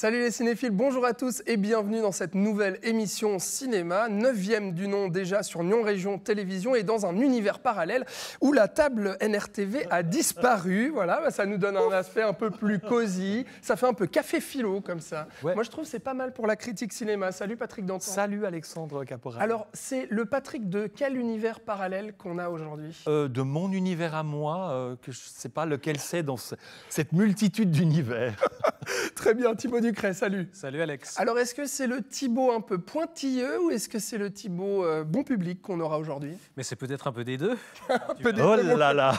Salut les cinéphiles, bonjour à tous et bienvenue dans cette nouvelle émission cinéma, 9e du nom déjà sur Nyon Région Télévision et dans un univers parallèle où la table NRTV a disparu. Voilà, ça nous donne un aspect un peu plus cosy, ça fait un peu café philo comme ça. Ouais. Moi je trouve que c'est pas mal pour la critique cinéma. Salut Patrick Dantan. Salut Alexandre Caporal. Alors c'est le Patrick de quel univers parallèle qu'on a aujourd'hui? De mon univers à moi, que je ne sais pas lequel c'est dans cette multitude d'univers. Très bien, Thibaut Ducret, salut. Salut Alex. Alors, est-ce que c'est le Thibaut un peu pointilleux ou est-ce que c'est le Thibaut bon public qu'on aura aujourd'hui? Mais c'est peut-être un peu des deux. Un peu des Oh deux. là là.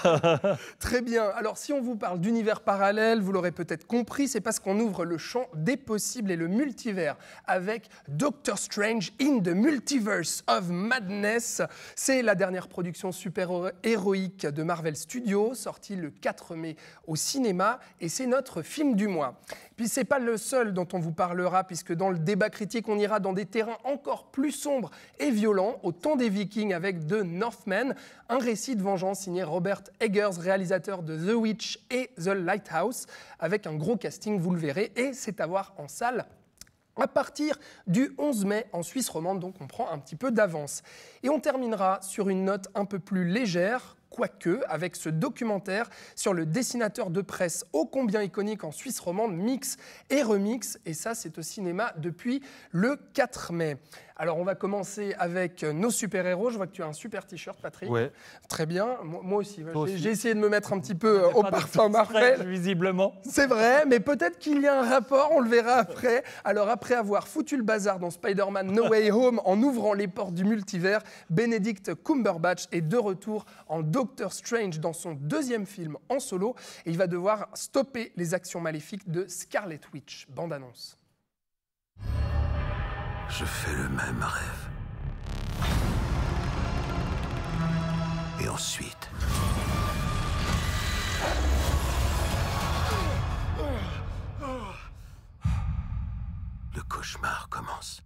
Très bien. Alors, si on vous parle d'univers parallèle, vous l'aurez peut-être compris, c'est parce qu'on ouvre le champ des possibles et le multivers avec Doctor Strange in the Multiverse of Madness. C'est la dernière production super-héroïque de Marvel Studios, sortie le 4 mai au cinéma, et c'est notre film du mois. Puis c'est pas le seul dont on vous parlera, puisque dans le débat critique, on ira dans des terrains encore plus sombres et violents, au temps des Vikings avec The Northman, un récit de vengeance signé Robert Eggers, réalisateur de The Witch et The Lighthouse, avec un gros casting, vous le verrez, et c'est à voir en salle à partir du 11 mai en Suisse romande, donc on prend un petit peu d'avance. Et on terminera sur une note un peu plus légère, quoique, avec ce documentaire sur le dessinateur de presse ô combien iconique en Suisse romande, Mix et Remix, et ça c'est au cinéma depuis le 4 mai. Alors on va commencer avec nos super-héros. Je vois que tu as un super t-shirt, Patrick. Ouais. Très bien, moi aussi. Aussi. J'ai essayé de me mettre un petit peu au parfum Marvel. Visiblement. C'est vrai, mais peut-être qu'il y a un rapport, on le verra après. Alors après avoir foutu le bazar dans Spider-Man No Way Home en ouvrant les portes du multivers, Benedict Cumberbatch est de retour en Doctor Strange dans son deuxième film en solo et il va devoir stopper les actions maléfiques de Scarlet Witch. Bande-annonce. Je fais le même rêve. Et ensuite... le cauchemar commence.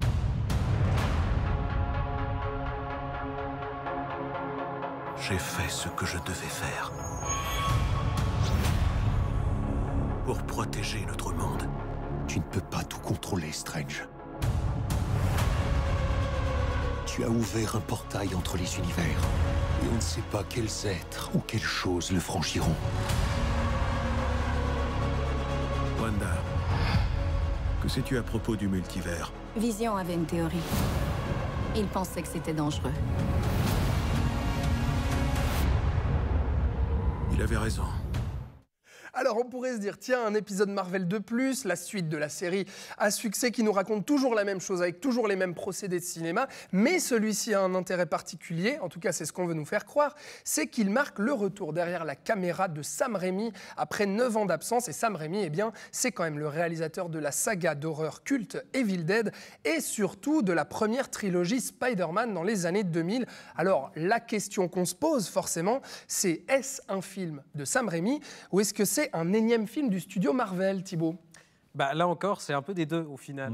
J'ai fait ce que je devais faire. Pour protéger notre monde. Tu ne peux pas tout contrôler, Strange. Tu as ouvert un portail entre les univers. Et on ne sait pas quels êtres ou quelles choses le franchiront. Wanda, que sais-tu à propos du multivers? Vision avait une théorie. Il pensait que c'était dangereux. Il avait raison. Alors on pourrait se dire, tiens, un épisode Marvel de plus, la suite de la série à succès qui nous raconte toujours la même chose avec toujours les mêmes procédés de cinéma, mais celui-ci a un intérêt particulier, en tout cas c'est ce qu'on veut nous faire croire, c'est qu'il marque le retour derrière la caméra de Sam Raimi après 9 ans d'absence. Et Sam Raimi, eh bien, c'est quand même le réalisateur de la saga d'horreur culte Evil Dead et surtout de la première trilogie Spider-Man dans les années 2000. Alors la question qu'on se pose forcément, c'est est-ce un film de Sam Raimi ou est-ce que c'est un énième film du studio Marvel, Thibaut? Là encore, c'est un peu des deux au final.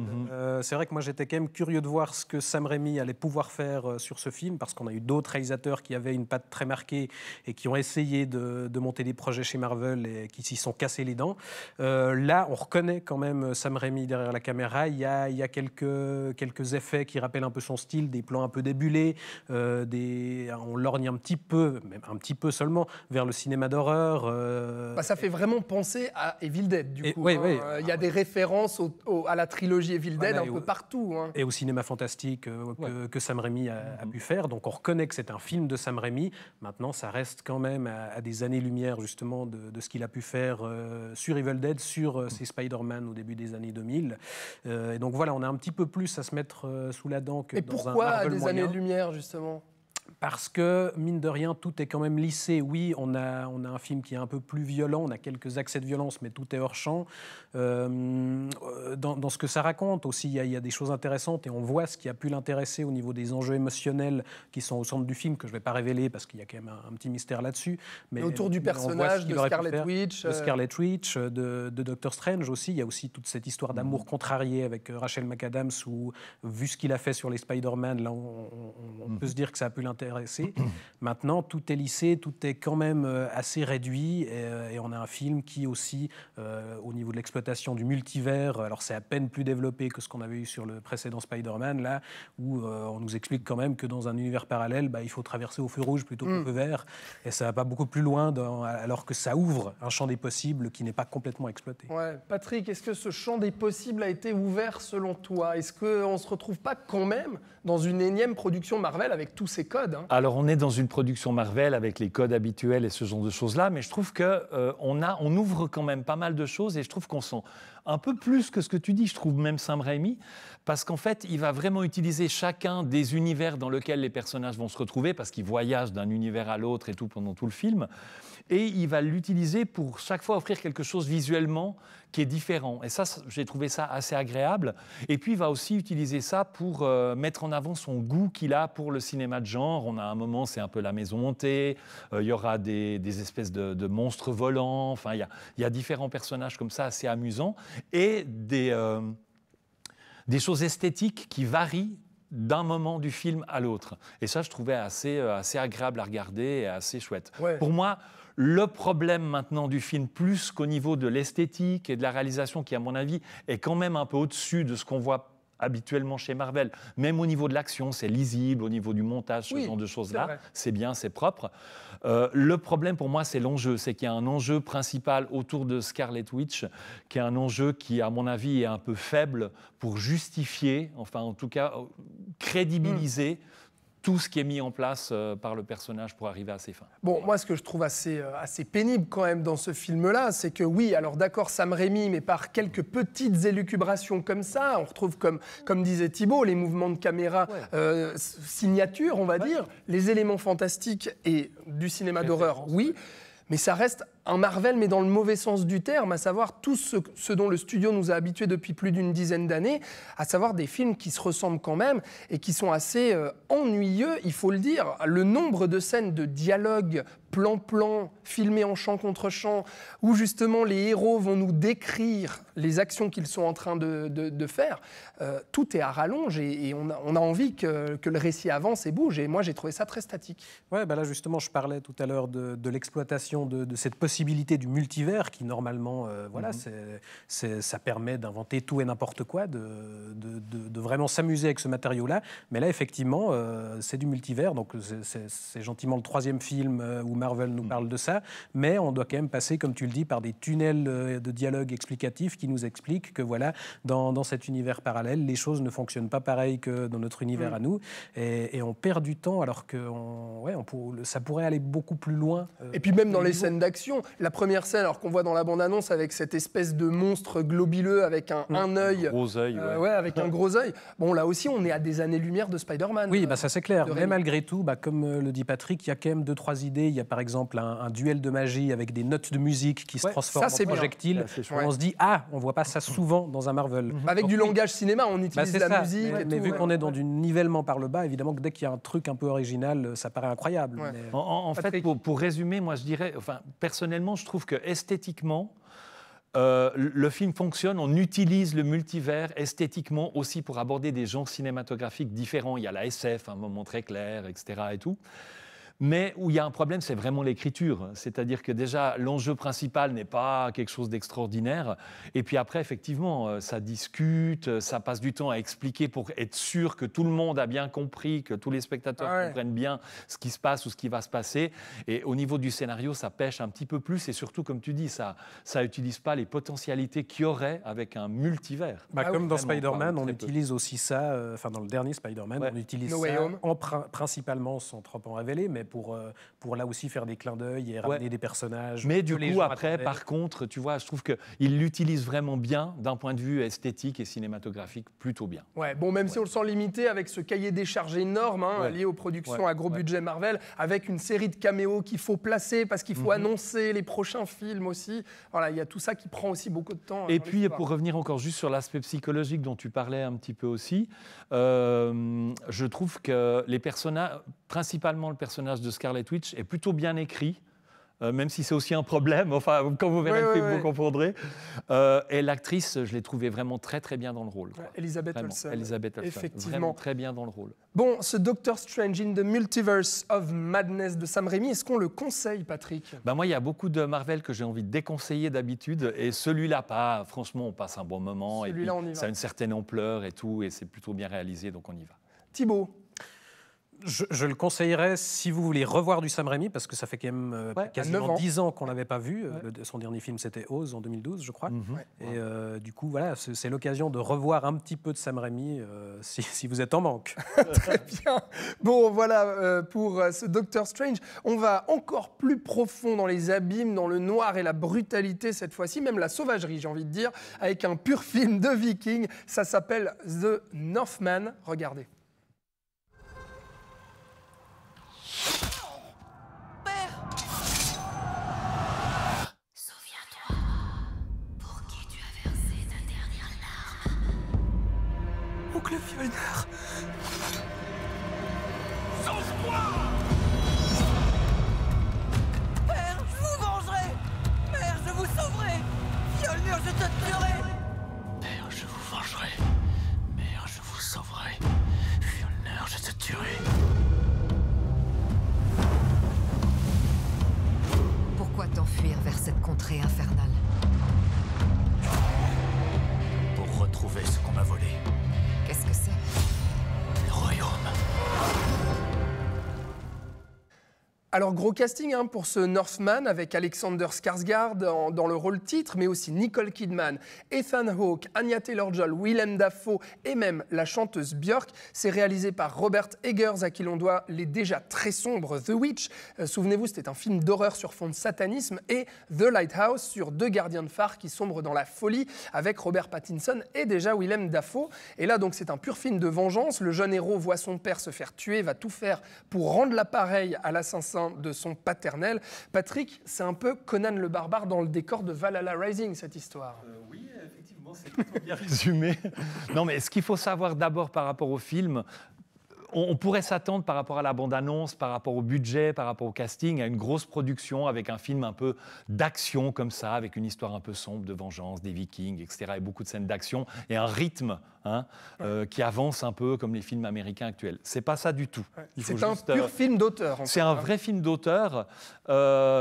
C'est vrai que moi j'étais quand même curieux de voir ce que Sam Raimi allait pouvoir faire sur ce film, parce qu'on a eu d'autres réalisateurs qui avaient une patte très marquée et qui ont essayé de monter des projets chez Marvel et qui s'y sont cassés les dents. Là, on reconnaît quand même Sam Raimi derrière la caméra. Il y a quelques effets qui rappellent un peu son style, des plans un peu débulés, on lorgne un petit peu, même un petit peu seulement, vers le cinéma d'horreur. Ça fait vraiment penser à Evil Dead, du coup. Oui. Il y a des références à la trilogie Evil Dead un peu partout. Et au cinéma fantastique que Sam Raimi a pu faire. Donc on reconnaît que c'est un film de Sam Raimi. Maintenant, ça reste quand même à des années-lumière justement de ce qu'il a pu faire sur Evil Dead, sur ses Spider-Man au début des années 2000. Et donc voilà, on a un petit peu plus à se mettre sous la dent que et dans un pourquoi Marvel à des moyen. années-lumière, justement? Parce que, mine de rien, tout est quand même lissé. Oui, on a un film qui est un peu plus violent, on a quelques accès de violence, mais tout est hors champ. Dans ce que ça raconte aussi, il y a des choses intéressantes et on voit ce qui a pu l'intéresser au niveau des enjeux émotionnels qui sont au centre du film, que je ne vais pas révéler parce qu'il y a quand même un petit mystère là-dessus. Mais autour du personnage de Scarlet Witch. De Scarlet Witch, de Doctor Strange aussi. Il y a aussi toute cette histoire d'amour contrarié avec Rachel McAdams où, vu ce qu'il a fait sur les Spider-Man, là, on peut se dire que ça a pu intéressé. Maintenant, tout est lissé, tout est quand même assez réduit et on a un film qui aussi, au niveau de l'exploitation du multivers, alors c'est à peine plus développé que ce qu'on avait eu sur le précédent Spider-Man, là, où on nous explique quand même que dans un univers parallèle, il faut traverser au feu rouge plutôt qu'au feu vert, et ça va pas beaucoup plus loin, alors que ça ouvre un champ des possibles qui n'est pas complètement exploité. Ouais. Patrick, est-ce que ce champ des possibles a été ouvert selon toi? Est-ce qu'on ne se retrouve pas quand même dans une énième production Marvel avec tous ces codes, hein? Alors, on est dans une production Marvel avec les codes habituels et ce genre de choses-là, mais je trouve qu'on ouvre quand même pas mal de choses et je trouve qu'on sent un peu plus que ce que tu dis, je trouve même Sam Raimi, parce qu'en fait, il va vraiment utiliser chacun des univers dans lesquels les personnages vont se retrouver, parce qu'ils voyagent d'un univers à l'autre et tout pendant tout le film, et il va l'utiliser pour chaque fois offrir quelque chose visuellement qui est différent. Et ça, j'ai trouvé ça assez agréable. Et puis, il va aussi utiliser ça pour mettre en avant son goût qu'il a pour le cinéma de genre. On a un moment, c'est un peu la maison hantée. Il y aura des espèces de monstres volants. Enfin, il y a différents personnages comme ça, assez amusants. Et des choses esthétiques qui varient d'un moment du film à l'autre. Et ça, je trouvais assez agréable à regarder et assez chouette. Ouais. Pour moi, le problème maintenant du film, plus qu'au niveau de l'esthétique et de la réalisation, qui à mon avis est quand même un peu au-dessus de ce qu'on voit habituellement chez Marvel, même au niveau de l'action, c'est lisible, au niveau du montage, ce genre de choses-là, c'est bien, c'est propre. Le problème pour moi, c'est l'enjeu, c'est qu'il y a un enjeu principal autour de Scarlet Witch, qui est un enjeu qui, à mon avis, est un peu faible pour justifier, enfin en tout cas, crédibiliser tout ce qui est mis en place par le personnage pour arriver à ses fins. Bon, moi, ce que je trouve assez pénible quand même dans ce film-là, c'est que oui, alors d'accord, Sam Raimi, mais par quelques petites élucubrations comme ça, on retrouve, comme disait Thibault, les mouvements de caméra signature, on va dire, les éléments fantastiques et du cinéma d'horreur, oui, mais ça reste un Marvel, mais dans le mauvais sens du terme, à savoir tout ce dont le studio nous a habitués depuis plus d'une dizaine d'années, à savoir des films qui se ressemblent quand même et qui sont assez ennuyeux, il faut le dire. Le nombre de scènes de dialogue plan-plan, filmés en champ contre champ, où justement les héros vont nous décrire les actions qu'ils sont en train de faire, tout est à rallonge et on a envie que le récit avance et bouge. Et moi, j'ai trouvé ça très statique. Ouais, là justement, je parlais tout à l'heure de l'exploitation de cette possibilité du multivers qui, normalement, ça permet d'inventer tout et n'importe quoi, de vraiment s'amuser avec ce matériau-là. Mais là, effectivement, c'est du multivers, donc c'est gentiment le troisième film où Marvel nous parle de ça, mais on doit quand même passer, comme tu le dis, par des tunnels de dialogue explicatifs qui nous expliquent que voilà, dans cet univers parallèle, les choses ne fonctionnent pas pareil que dans notre univers à nous, et on perd du temps alors que ça pourrait aller beaucoup plus loin. Et puis même dans les scènes d'action, la première scène, alors qu'on voit dans la bande-annonce avec cette espèce de monstre globuleux avec un œil, gros œil, avec un gros œil. Bon, là aussi, on est à des années-lumière de Spider-Man. Oui, ça c'est clair. Mais malgré tout, comme le dit Patrick, il y a quand même 2-3 idées. Il y a par exemple un duel de magie avec des notes de musique qui se transforment en projectiles. On se dit, on voit pas ça souvent dans un Marvel. Avec du langage cinéma, on utilise la musique. Mais vu qu'on est dans du nivellement par le bas, évidemment que dès qu'il y a un truc un peu original, ça paraît incroyable. Ouais. Mais... En fait, pour résumer, moi je dirais, personnellement, je trouve que esthétiquement, le film fonctionne, on utilise le multivers esthétiquement aussi pour aborder des genres cinématographiques différents. Il y a la SF, un moment très clair, etc. et tout. Mais où il y a un problème, c'est vraiment l'écriture. C'est-à-dire que déjà, l'enjeu principal n'est pas quelque chose d'extraordinaire. Et puis après, effectivement, ça discute, ça passe du temps à expliquer pour être sûr que tout le monde a bien compris, que tous les spectateurs comprennent bien ce qui se passe ou ce qui va se passer. Et au niveau du scénario, ça pêche un petit peu plus. Et surtout, comme tu dis, ça n'utilise pas les potentialités qu'il y aurait avec un multivers. Comme dans Spider-Man, on utilise aussi ça, dans le dernier Spider-Man, on utilise ça principalement, sans trop en révéler, mais pour là aussi faire des clins d'œil et ramener des personnages. Mais du coup, après, par contre, tu vois, je trouve qu'il l'utilise vraiment bien d'un point de vue esthétique et cinématographique, plutôt bien. Ouais, bon, même si on le sent limité avec ce cahier des charges énorme lié aux productions à gros budget Marvel, avec une série de caméos qu'il faut placer parce qu'il faut annoncer les prochains films aussi. Voilà, il y a tout ça qui prend aussi beaucoup de temps. Et puis, pour revenir encore juste sur l'aspect psychologique dont tu parlais un petit peu aussi, je trouve que les personnages, principalement le personnage de Scarlet Witch, est plutôt bien écrit. même si c'est aussi un problème. Enfin, quand vous verrez le film, vous comprendrez. Et l'actrice, je l'ai trouvée vraiment très, très bien dans le rôle. Elisabeth Olsen. Elisabeth Olsen, effectivement. vraiment très bien dans le rôle. Bon, ce Doctor Strange in the Multiverse of Madness de Sam Raimi, est-ce qu'on le conseille, Patrick ? Moi, il y a beaucoup de Marvel que j'ai envie de déconseiller d'habitude, et celui-là pas. Franchement, on passe un bon moment, et puis, ça a une certaine ampleur et tout, et c'est plutôt bien réalisé, donc on y va. Thibaut ? Je le conseillerais si vous voulez revoir du Sam Raimi, parce que ça fait quand même quasiment 10 ans qu'on ne l'avait pas vu. Son dernier film, c'était Oz, en 2012, je crois. Et du coup, voilà, c'est l'occasion de revoir un petit peu de Sam Raimi si vous êtes en manque. Très bien. Bon, voilà pour ce Doctor Strange. On va encore plus profond dans les abîmes, dans le noir et la brutalité cette fois-ci, même la sauvagerie, j'ai envie de dire, avec un pur film de Viking. Ça s'appelle The Northman. Regardez. Oncle Fjolnir. Sauve-toi! Père, je vous vengerai! Père, je vous sauverai! Fjolnir, je te tuerai! Père, je vous vengerai. Mère, je vous sauverai. Fjolnir, je te tuerai. Pourquoi t'enfuir vers cette contrée infernale? Pour retrouver ce qu'on m'a volé. Qu'est-ce que c'est? Le royaume. Alors, gros casting pour ce Northman avec Alexander Skarsgård dans le rôle titre, mais aussi Nicole Kidman, Ethan Hawke, Anya Taylor-Joy, Willem Dafoe et même la chanteuse Björk. C'est réalisé par Robert Eggers, à qui l'on doit les déjà très sombres The Witch. Souvenez-vous, c'était un film d'horreur sur fond de satanisme, et The Lighthouse sur deux gardiens de phare qui sombrent dans la folie avec Robert Pattinson et déjà Willem Dafoe. Et là, donc, c'est un pur film de vengeance. Le jeune héros voit son père se faire tuer, va tout faire pour rendre l'appareil à l'assassin de son paternel. Patrick, c'est un peu Conan le barbare dans le décor de Valhalla Rising, cette histoire. Oui, effectivement, c'est plutôt bien résumé. Non, mais ce qu'il faut savoir d'abord par rapport au film, on pourrait s'attendre par rapport à la bande-annonce, par rapport au budget, par rapport au casting, à une grosse production avec un film un peu d'action comme ça, avec une histoire un peu sombre de vengeance, des Vikings, etc. Et beaucoup de scènes d'action et un rythme qui avance un peu comme les films américains actuels. C'est pas ça du tout. C'est un pur film d'auteur. C'est un vrai film d'auteur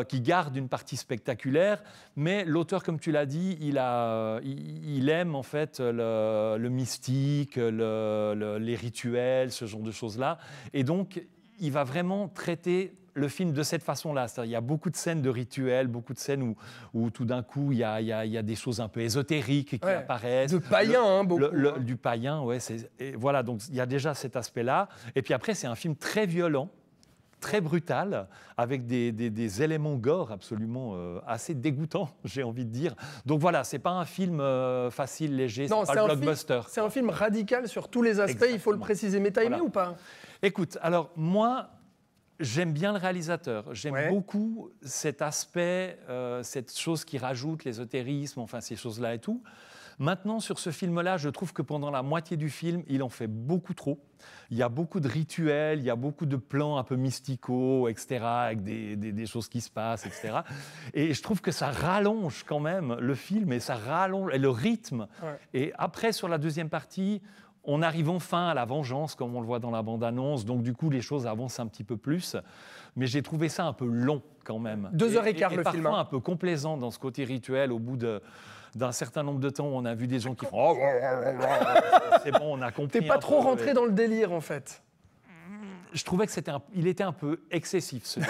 qui garde une partie spectaculaire, mais l'auteur, comme tu l'as dit, il aime en fait le mystique, les rituels, ce genre de choses-là. Et donc, il va vraiment traiter le film de cette façon-là. C'est-à-dire, il y a beaucoup de scènes de rituels, beaucoup de scènes où tout d'un coup, il y a des choses un peu ésotériques qui apparaissent. De païen, beaucoup. Du païen, ouais. Et voilà, donc il y a déjà cet aspect-là. Et puis après, c'est un film très violent, très brutal, avec des éléments gore absolument assez dégoûtants, j'ai envie de dire. Donc voilà, c'est pas un film facile, léger, c'est pas le blockbuster. C'est un film radical sur tous les aspects, exactement. Il faut le préciser. Mais t'as aimé ou pas? Écoute, alors moi, j'aime bien le réalisateur. J'aime beaucoup cet aspect, cette chose qui rajoute l'ésotérisme, enfin ces choses-là et tout. Maintenant, sur ce film-là, je trouve que pendant la moitié du film, il en fait beaucoup trop. Il y a beaucoup de rituels, il y a beaucoup de plans un peu mysticaux, etc., avec des choses qui se passent, etc. Et je trouve que ça rallonge quand même le film, et ça rallonge et le rythme. Et après, sur la deuxième partie, on arrive enfin à la vengeance, comme on le voit dans la bande-annonce. Donc, du coup, les choses avancent un petit peu plus. Mais j'ai trouvé ça un peu long, quand même. 2h15, le film. Parfois un peu complaisant dans ce côté rituel. Au bout d'un certain nombre de temps, on a vu des gens qui font « Oh, c'est bon, on a compris. » T'es pas trop rentré dans le délire, en fait. Je trouvais qu'il était un peu excessif, ce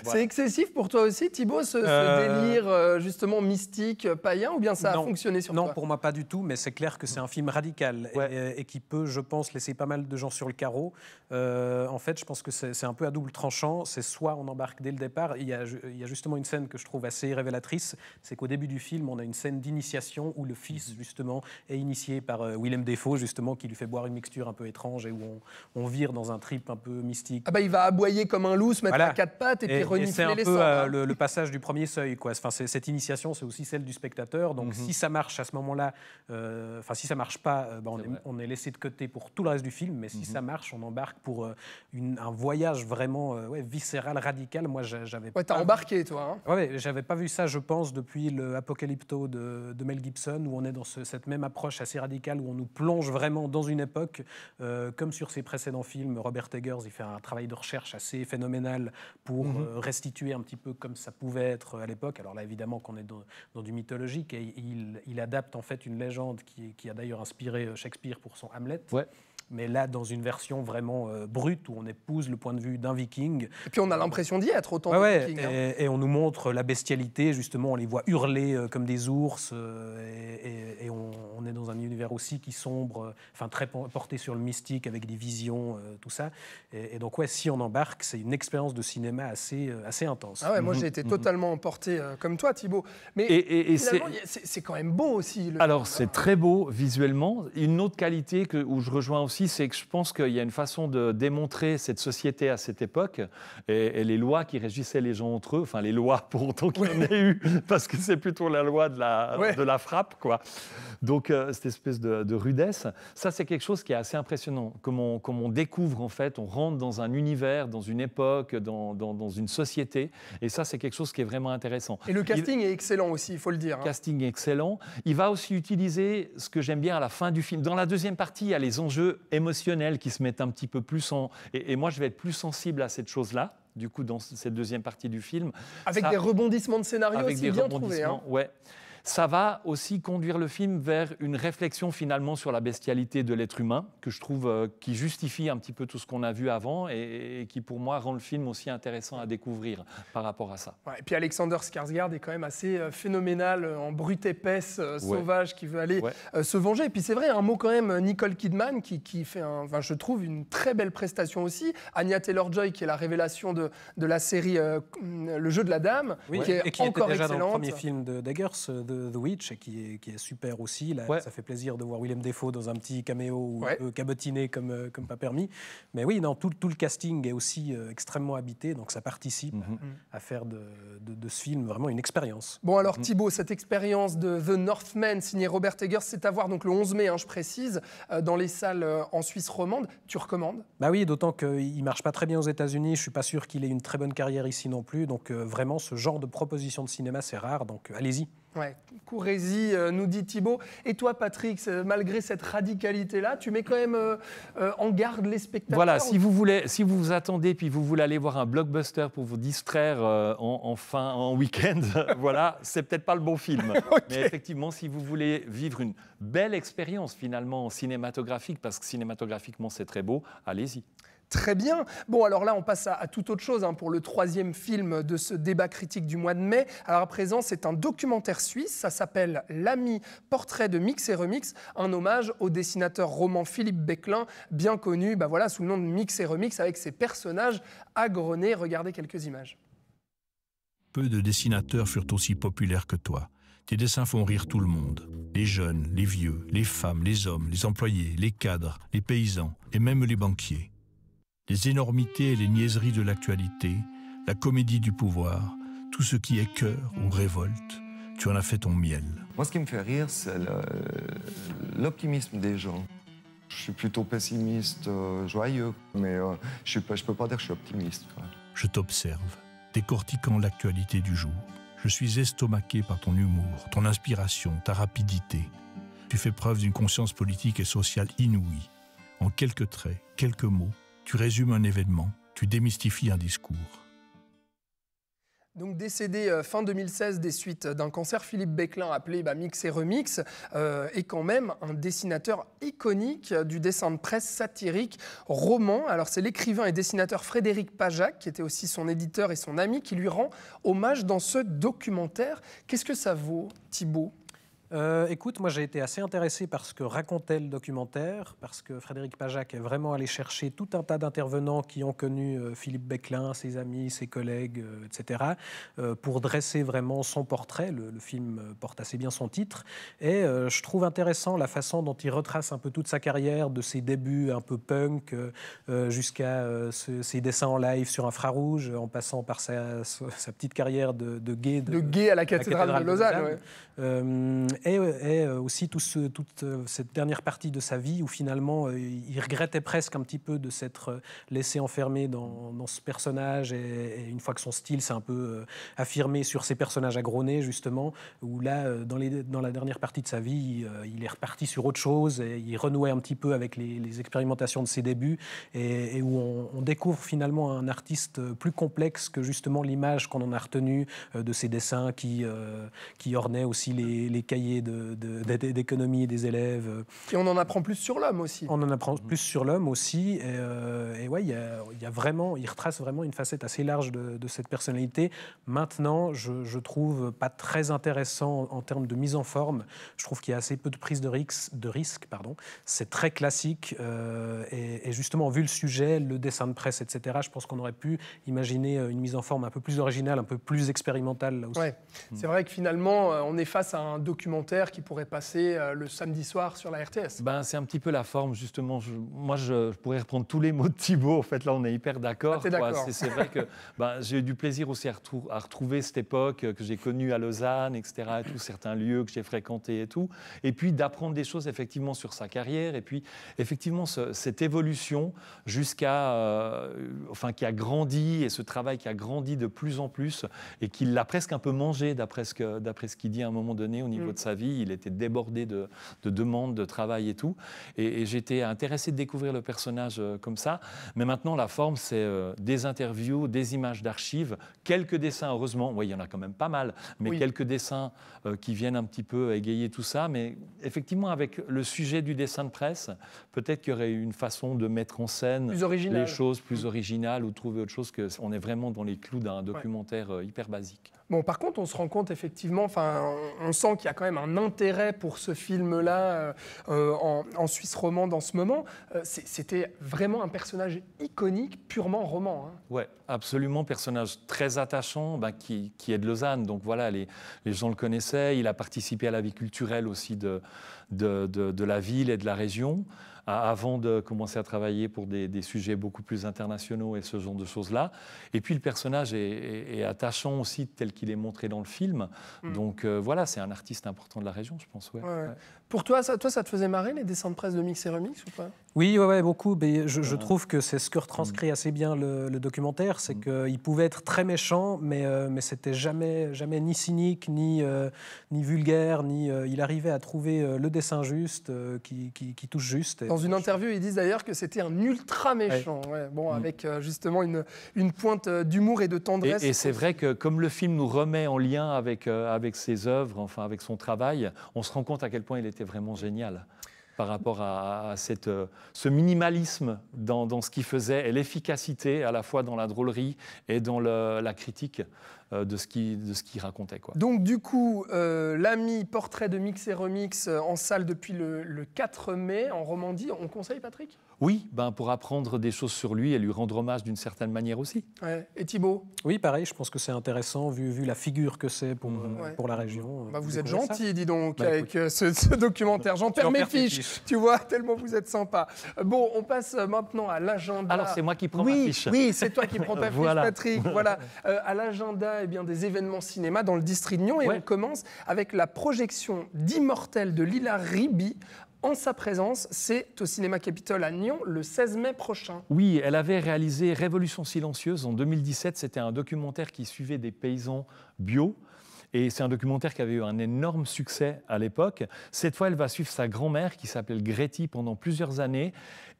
C'est excessif pour toi aussi, Thibaut, ce délire justement mystique, païen, ou bien ça a fonctionné sur toi? Non, pour moi pas du tout, mais c'est clair que c'est un film radical et qui peut, je pense, laisser pas mal de gens sur le carreau. En fait, je pense que c'est un peu à double tranchant. C'est soit on embarque dès le départ. Il y a justement une scène que je trouve assez révélatrice, c'est qu'au début du film, on a une scène d'initiation où le fils, justement, est initié par Willem Dafoe, justement, qui lui fait boire une mixture un peu étrange et où on vire dans un trip trip un peu mystique. Ah bah, il va aboyer comme un loup, se mettre à quatre pattes et puis renifler les sangs. C'est un peu le passage du premier seuil, quoi. Enfin, cette initiation, c'est aussi celle du spectateur. Donc, si ça marche à ce moment-là, si ça marche pas, on est laissé de côté pour tout le reste du film. Mais si ça marche, on embarque pour un voyage vraiment viscéral, radical. Moi, j'avais pas... t'as embarqué, toi. Hein. Ouais, j'avais pas vu ça, je pense, depuis le Apocalypto de Mel Gibson, où on est dans cette même approche assez radicale, où on nous plonge vraiment dans une époque, comme sur ses précédents films. Robert Eggers, il fait un travail de recherche assez phénoménal pour restituer un petit peu comme ça pouvait être à l'époque. Alors là, évidemment, qu'on est dans du mythologique, et il adapte en fait une légende qui a d'ailleurs inspiré Shakespeare pour son Hamlet. Ouais. Mais là, dans une version vraiment brute, où on épouse le point de vue d'un viking. Et puis on a l'impression d'y être, autant que viking. Et on nous montre la bestialité, justement, on les voit hurler comme des ours, et on est dans un univers aussi qui sombre, très porté sur le mystique, avec des visions, tout ça. Et donc, si on embarque, c'est une expérience de cinéma assez intense. Ah ouais, moi j'ai été totalement emporté comme toi, Thibaut. Mais finalement, c'est quand même beau aussi. Alors, c'est très beau visuellement. Une autre qualité où je rejoins aussi, c'est que je pense qu'il y a une façon de démontrer cette société à cette époque et les lois qui régissaient les gens entre eux, enfin les lois pour autant qu'il y en ait eu, parce que c'est plutôt la loi de la frappe, quoi. Donc, cette espèce de rudesse, ça c'est quelque chose qui est assez impressionnant, comme on découvre en fait, on rentre dans un univers, dans une époque, dans une société, et ça c'est quelque chose qui est vraiment intéressant. Et le casting est excellent aussi, il faut le dire. Le casting est excellent. Il va aussi utiliser ce que j'aime bien à la fin du film. Dans la deuxième partie, il y a les enjeux émotionnels qui se mettent un petit peu plus en... Et moi, je vais être plus sensible à cette chose-là, du coup, dans cette deuxième partie du film. Avec des rebondissements de scénario aussi bien trouvés. Hein. Ouais. Ça va aussi conduire le film vers une réflexion finalement sur la bestialité de l'être humain, que je trouve qui justifie un petit peu tout ce qu'on a vu avant et qui pour moi rend le film aussi intéressant à découvrir par rapport à ça. Ouais, et puis Alexander Skarsgård est quand même assez phénoménal, en brute épaisse, sauvage, qui veut aller se venger. Et puis c'est vrai, un mot quand même, Nicole Kidman qui fait, je trouve, une très belle prestation aussi. Anya Taylor-Joy qui est la révélation de la série Le Jeu de la Dame, qui est encore était déjà excellente. Dans le premier film d'Eggers, The Witch, qui est super aussi. Là, ça fait plaisir de voir Willem Dafoe dans un petit caméo un peu cabotiné comme pas permis. Mais oui, tout le casting est aussi extrêmement habité, donc ça participe à faire de ce film vraiment une expérience. Bon alors Thibaut, cette expérience de The Northman signée Robert Eggers, c'est à voir donc le 11 mai, je précise, dans les salles en Suisse romande. Tu recommandes ? Bah oui, d'autant qu'il ne marche pas très bien aux États-Unis. Je ne suis pas sûr qu'il ait une très bonne carrière ici non plus. Donc vraiment, ce genre de proposition de cinéma, c'est rare. Donc allez-y. Ouais, courez-y, nous dit Thibaut. Et toi, Patrick, malgré cette radicalité-là, tu mets quand même en garde les spectateurs. Voilà, si vous vous attendez, puis vous voulez aller voir un blockbuster pour vous distraire en week-end, voilà, c'est peut-être pas le bon film. Mais effectivement, si vous voulez vivre une belle expérience finalement cinématographique, parce que cinématographiquement c'est très beau, allez-y. Très bien. Bon, alors là, on passe à toute autre chose pour le troisième film de ce débat critique du mois de mai. Alors à présent, c'est un documentaire suisse. Ça s'appelle L'ami, portrait de Mix et Remix, un hommage au dessinateur roman Philippe Becklin, bien connu sous le nom de Mix et Remix, avec ses personnages agrenés. Regardez quelques images. Peu de dessinateurs furent aussi populaires que toi. Tes dessins font rire tout le monde. Les jeunes, les vieux, les femmes, les hommes, les employés, les cadres, les paysans et même les banquiers. Les énormités et les niaiseries de l'actualité, la comédie du pouvoir, tout ce qui est cœur ou révolte, tu en as fait ton miel. Moi, ce qui me fait rire, c'est l'optimisme des gens. Je suis plutôt pessimiste, joyeux, mais je peux pas dire que je suis optimiste. Je t'observe, décortiquant l'actualité du jour. Je suis estomaqué par ton humour, ton inspiration, ta rapidité. Tu fais preuve d'une conscience politique et sociale inouïe. En quelques traits, quelques mots, tu résumes un événement, tu démystifies un discours. Donc décédé fin 2016 des suites d'un cancer, Philippe Becklin, appelé Mix et Remix, est quand même un dessinateur iconique du dessin de presse satirique roman. Alors c'est l'écrivain et dessinateur Frédéric Pajac, qui était aussi son éditeur et son ami, qui lui rend hommage dans ce documentaire. Qu'est-ce que ça vaut, Thibaut ? Écoute, moi j'ai été assez intéressé par ce que racontait le documentaire, parce que Frédéric Pajac est vraiment allé chercher tout un tas d'intervenants qui ont connu Philippe Beclin, ses amis, ses collègues, etc., pour dresser vraiment son portrait. Le film porte assez bien son titre. Et je trouve intéressant la façon dont il retrace un peu toute sa carrière, de ses débuts un peu punk jusqu'à ses dessins en live sur Infrarouge, en passant par sa petite carrière de gay. De gay à la cathédrale de Lausanne. Ouais. Et aussi toute cette dernière partie de sa vie où finalement il regrettait presque un petit peu de s'être laissé enfermer dans ce personnage et une fois que son style s'est un peu affirmé sur ses personnages à gros nez justement, où là dans la dernière partie de sa vie il est reparti sur autre chose et il renouait un petit peu avec les expérimentations de ses débuts et où on découvre finalement un artiste plus complexe que justement l'image qu'on en a retenue de ses dessins qui ornaient aussi les cahiers d'économie des élèves. Et on en apprend plus sur l'homme aussi. On en apprend plus sur l'homme aussi. Et ouais, il retrace vraiment une facette assez large de cette personnalité. Maintenant, je trouve pas très intéressant en termes de mise en forme. Je trouve qu'il y a assez peu de prise de risque. C'est très classique. Et justement, vu le sujet, le dessin de presse, etc., je pense qu'on aurait pu imaginer une mise en forme un peu plus originale, un peu plus expérimentale là aussi. Ouais. C'est vrai que finalement, on est face à un documentaire qui pourrait passer le samedi soir sur la RTS. C'est un petit peu la forme, justement. Moi, je pourrais reprendre tous les mots de Thibaut. En fait, là, on est hyper d'accord. C'est vrai que j'ai eu du plaisir aussi à retrouver cette époque que j'ai connue à Lausanne, etc., et tout, certains lieux que j'ai fréquentés et tout. Et puis, d'apprendre des choses, effectivement, sur sa carrière. Et puis, effectivement, cette évolution jusqu'à... qui a grandi, et ce travail qui a grandi de plus en plus, et qui l'a presque un peu mangé, d'après ce qu'il dit à un moment donné au niveau de sa vie. Il était débordé de demandes, de travail et tout. Et j'étais intéressé de découvrir le personnage comme ça. Mais maintenant, la forme, c'est des interviews, des images d'archives, quelques dessins, heureusement. Oui, il y en a quand même pas mal, mais quelques dessins qui viennent un petit peu égayer tout ça. Mais effectivement, avec le sujet du dessin de presse, peut-être qu'il y aurait une façon de mettre en scène les choses plus originales ou trouver autre chose, qu'on est vraiment dans les clous d'un documentaire hyper basique. Bon, par contre, on se rend compte effectivement, on sent qu'il y a quand même un intérêt pour ce film-là en Suisse romande en ce moment. C'était vraiment un personnage iconique, purement roman. Hein. Oui, absolument, personnage très attachant, qui est de Lausanne. Donc voilà, les gens le connaissaient. Il a participé à la vie culturelle aussi de la ville et de la région, avant de commencer à travailler pour des sujets beaucoup plus internationaux et ce genre de choses-là. Et puis le personnage est attachant aussi tel qu'il est montré dans le film. Donc voilà, c'est un artiste important de la région, je pense. Ouais. Ouais. Pour toi, ça te faisait marrer les dessins de presse de Mix et Remix ou pas ? Oui, beaucoup. Mais je trouve que c'est ce que retranscrit assez bien le documentaire, c'est qu'il pouvait être très méchant, mais c'était jamais ni cynique, ni vulgaire, il arrivait à trouver le dessin juste, qui touche juste. Dans une interview, ils disent d'ailleurs que c'était un ultra méchant, avec justement une pointe d'humour et de tendresse. Et c'est vrai que comme le film nous remet en lien avec ses œuvres, avec son travail, on se rend compte à quel point il était vraiment génial par rapport à ce minimalisme dans ce qu'il faisait et l'efficacité à la fois dans la drôlerie et dans la critique de ce qu'il racontait, quoi. Donc du coup, l'ami portrait de Mix et Remix en salle depuis le 4 mai en Romandie, on conseille, Patrick ? Oui, pour apprendre des choses sur lui et lui rendre hommage d'une certaine manière aussi. Ouais. Et Thibaut ? Oui, pareil, je pense que c'est intéressant vu la figure que c'est pour la région. Vous êtes gentil, dis donc, avec ce documentaire. J'en perds mes fiches, tu vois, tellement vous êtes sympa. Bon, on passe maintenant à l'agenda. Alors, c'est moi qui prends ma fiche. Oui, c'est toi qui prends ta fiche, Patrick. Voilà. À l'agenda, des événements cinéma dans le district de Nyon. Et on commence avec la projection d'Immortel de Lila Ribi. En sa présence, c'est au Cinéma Capitole à Nyon le 16 mai prochain. Oui, elle avait réalisé Révolution silencieuse en 2017. C'était un documentaire qui suivait des paysans bio. Et c'est un documentaire qui avait eu un énorme succès à l'époque. Cette fois, elle va suivre sa grand-mère qui s'appelle Gretty pendant plusieurs années.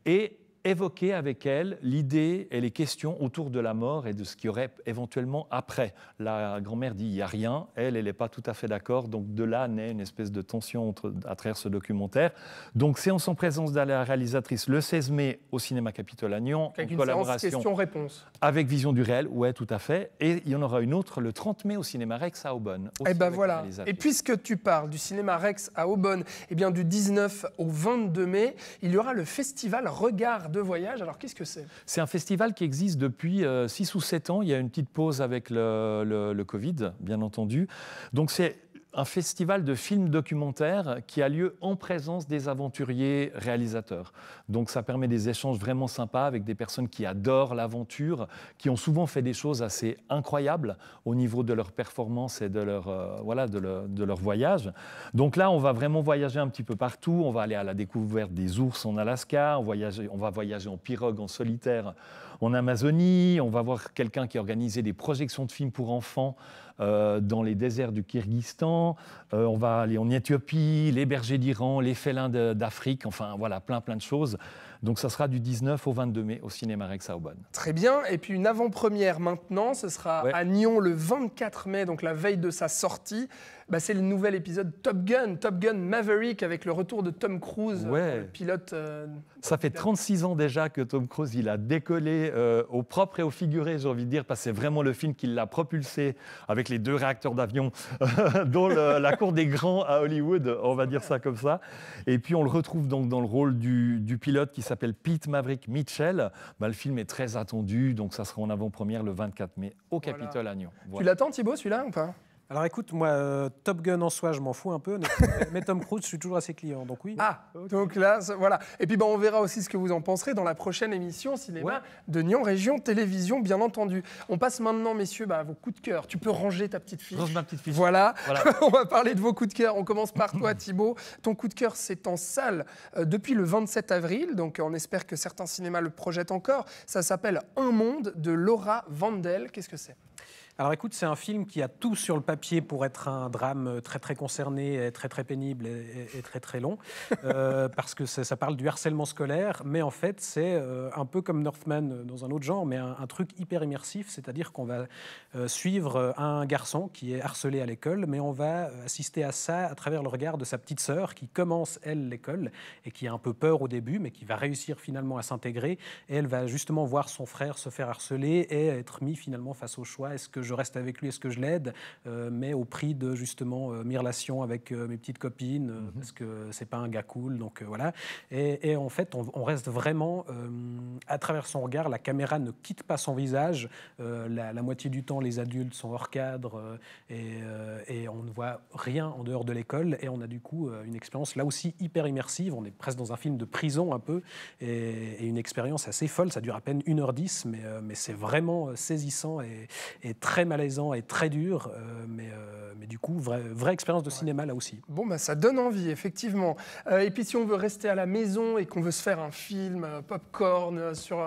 Et évoquer avec elle l'idée et les questions autour de la mort et de ce qu'il y aurait éventuellement après. La grand-mère dit il n'y a rien, elle n'est pas tout à fait d'accord, donc de là naît une espèce de tension à travers ce documentaire. Donc séance en présence de la réalisatrice le 16 mai au Cinéma Capitole-Agnon, avec en une collaboration séance questions-réponses. avec Vision du réel, ouais tout à fait, et il y en aura une autre le 30 mai au Cinéma Rex à Aubonne. Et ben voilà, et puisque tu parles du Cinéma Rex à Aubonne, eh bien du 19 au 22 mai, il y aura le festival Regard de voyage. Alors qu'est-ce que c'est ? C'est un festival qui existe depuis 6 ou 7 ans. Il y a une petite pause avec le Covid, bien entendu. Donc c'est un festival de films documentaires qui a lieu en présence des aventuriers réalisateurs. Donc ça permet des échanges vraiment sympas avec des personnes qui adorent l'aventure, qui ont souvent fait des choses assez incroyables au niveau de leur performance et de leur voyage. Donc là, on va vraiment voyager un petit peu partout. On va aller à la découverte des ours en Alaska, on va voyager en pirogue en solitaire en Amazonie, on va voir quelqu'un qui organisait des projections de films pour enfants dans les déserts du Kyrgyzstan, on va aller en Éthiopie, les bergers d'Iran, les félins d'Afrique, enfin voilà, plein de choses. Donc ça sera du 19 au 22 mai au Cinéma Rex à Aubonne. Très bien, et puis une avant-première maintenant, ce sera à Nyon le 24 mai, donc la veille de sa sortie. C'est le nouvel épisode Top Gun Maverick, avec le retour de Tom Cruise, le pilote. Ça fait 36 ans déjà que Tom Cruise il a décollé au propre et au figuré, j'ai envie de dire, parce que c'est vraiment le film qui l'a propulsé avec les 2 réacteurs d'avion dans la cour des grands à Hollywood, on va dire ça comme ça. Et puis on le retrouve donc dans le rôle du pilote qui s'appelle Pete Maverick Mitchell. Le film est très attendu, donc ça sera en avant-première le 24 mai au Capitole à Nyon. Voilà. Tu l'attends Thibaut celui-là ou pas ? Alors écoute, moi, Top Gun en soi, je m'en fous un peu, mais Tom Cruise, je suis toujours assez client, donc oui. Ah, donc là, voilà. Et puis on verra aussi ce que vous en penserez dans la prochaine émission cinéma de Nyon Région Télévision, bien entendu. On passe maintenant, messieurs, à vos coups de cœur. Tu peux ranger ta petite fiche. Range ma petite fiche. Voilà. On va parler de vos coups de cœur. On commence par toi, Thibaut. Ton coup de cœur, c'est en salle depuis le 27 avril, donc on espère que certains cinémas le projettent encore. Ça s'appelle Un monde de Laura Vandel. Qu'est-ce que c'est ? Alors écoute, c'est un film qui a tout sur le papier pour être un drame très très concerné, très très pénible et très très long, parce que ça parle du harcèlement scolaire, mais en fait c'est un peu comme Northman dans un autre genre, mais un truc hyper immersif, c'est-à-dire qu'on va suivre un garçon qui est harcelé à l'école, mais on va assister à ça à travers le regard de sa petite sœur qui commence, elle, l'école, et qui a un peu peur au début, mais qui va réussir finalement à s'intégrer, et elle va justement voir son frère se faire harceler et être mis finalement face au choix, est-ce que je reste avec lui, est-ce que je l'aide, mais au prix de justement mes relations avec mes petites copines, parce que c'est pas un gars cool, donc voilà. Et en fait, on reste vraiment à travers son regard, la caméra ne quitte pas son visage, la moitié du temps, les adultes sont hors cadre et on ne voit rien en dehors de l'école, et on a du coup une expérience là aussi hyper immersive, on est presque dans un film de prison un peu, et une expérience assez folle, ça dure à peine 1h10, mais c'est vraiment saisissant et très malaisant et très dur, mais du coup, vraie expérience de cinéma là aussi. Bon, ça donne envie, effectivement. Et puis si on veut rester à la maison et qu'on veut se faire un film popcorn sur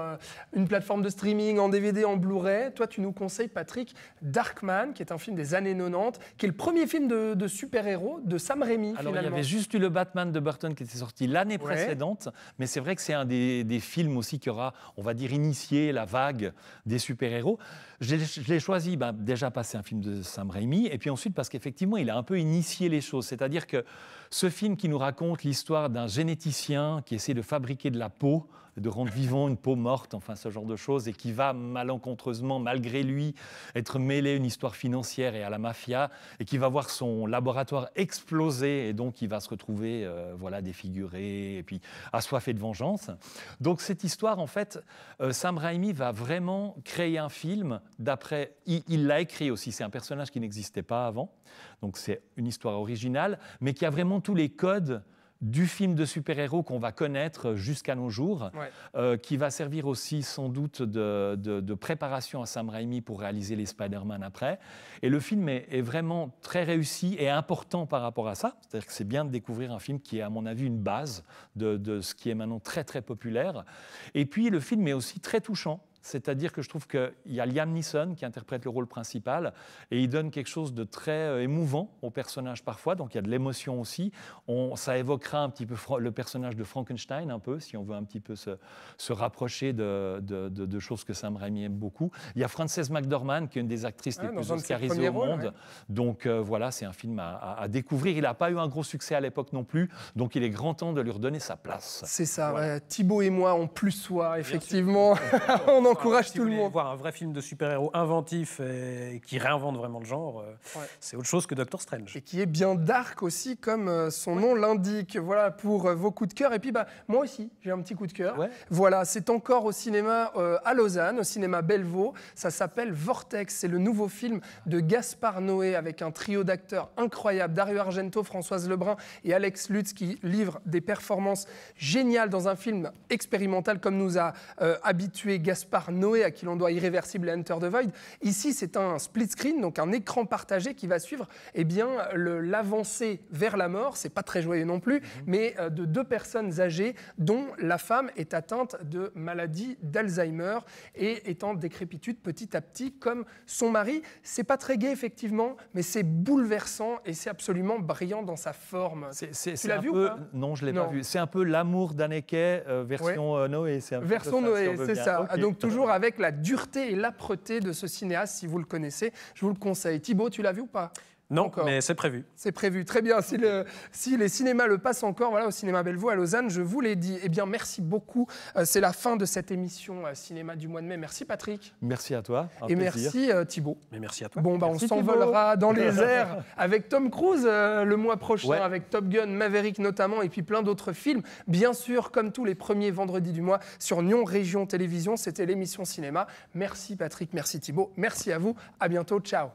une plateforme de streaming, en DVD, en Blu-ray, toi tu nous conseilles, Patrick, Darkman, qui est un film des années 90, qui est le premier film de super-héros de Sam Raimi. Alors finalement. il y avait juste eu le Batman de Burton qui était sorti l'année précédente, mais c'est vrai que c'est un des films aussi qui aura, on va dire, initié la vague des super-héros. Je l'ai choisi, déjà parce que c'est un film de Sam Raimi, et puis ensuite parce qu'effectivement, il a un peu initié les choses. C'est-à-dire que ce film qui nous raconte l'histoire d'un généticien qui essaie de fabriquer de la peau, de rendre vivant une peau morte, enfin ce genre de choses, et qui va malencontreusement, malgré lui, être mêlé à une histoire financière et à la mafia, et qui va voir son laboratoire exploser, et donc il va se retrouver défiguré, et puis assoiffé de vengeance. Donc cette histoire, en fait, Sam Raimi va vraiment créer un film d'après... Il l'a écrit aussi, c'est un personnage qui n'existait pas avant, donc c'est une histoire originale, mais qui a vraiment tous les codes du film de super-héros qu'on va connaître jusqu'à nos jours, qui va servir aussi sans doute de préparation à Sam Raimi pour réaliser les Spider-Man après. Et le film est vraiment très réussi et important par rapport à ça. C'est-à-dire que c'est bien de découvrir un film qui est, à mon avis, une base de ce qui est maintenant très, très populaire. Et puis, le film est aussi très touchant. C'est-à-dire que je trouve qu'il y a Liam Neeson qui interprète le rôle principal et il donne quelque chose de très émouvant au personnage parfois, donc il y a de l'émotion aussi. Ça évoquera un petit peu le personnage de Frankenstein, un peu, si on veut un petit peu se rapprocher de choses que Sam Raimi aime beaucoup. Il y a Frances McDormand, qui est une des actrices les plus oscarisées au monde. Ouais. Donc voilà, c'est un film à découvrir. Il n'a pas eu un gros succès à l'époque non plus, donc il est grand temps de lui redonner sa place. C'est ça, voilà. Thibaut et moi, on plus soi, effectivement. On encourage tout le monde. Voir un vrai film de super-héros inventif et qui réinvente vraiment le genre, c'est autre chose que Doctor Strange. Et qui est bien dark aussi, comme son nom l'indique. Voilà pour vos coups de cœur. Et puis moi aussi, j'ai un petit coup de cœur. Ouais. Voilà, c'est encore au cinéma à Lausanne, au cinéma Bellevaux. Ça s'appelle Vortex. C'est le nouveau film de Gaspard Noé avec un trio d'acteurs incroyables. Dario Argento, Françoise Lebrun et Alex Lutz qui livrent des performances géniales dans un film expérimental comme nous a habitué Gaspard Noé, à qui l'on doit Irréversible et Enter the Void. Ici, c'est un split screen, donc un écran partagé qui va suivre l'avancée vers la mort. C'est pas très joyeux non plus, mais de deux personnes âgées dont la femme est atteinte de maladie d'Alzheimer et est en décrépitude petit à petit comme son mari. C'est pas très gai effectivement, mais c'est bouleversant et c'est absolument brillant dans sa forme. Tu l'as vu ou pas ? Non, je l'ai pas vu. C'est un peu L'amour d'Haneke version Noé. Version Noé, c'est ça. Okay. Donc toujours avec la dureté et l'âpreté de ce cinéaste, si vous le connaissez, je vous le conseille. Thibaut, tu l'as vu ou pas ? Non, mais c'est prévu. C'est prévu, très bien. Si les cinémas le passent encore, voilà, au cinéma Bellevaux à Lausanne, je vous l'ai dit. Eh bien, merci beaucoup. C'est la fin de cette émission Cinéma du mois de mai. Merci Patrick. Merci à toi. Et merci Thibaut. Mais merci à toi. Bon, on s'envolera dans les airs avec Tom Cruise le mois prochain, avec Top Gun, Maverick notamment, et puis plein d'autres films. Bien sûr, comme tous les premiers vendredis du mois sur Nyon Région Télévision, c'était l'émission Cinéma. Merci Patrick, merci Thibaut, merci à vous. À bientôt, ciao.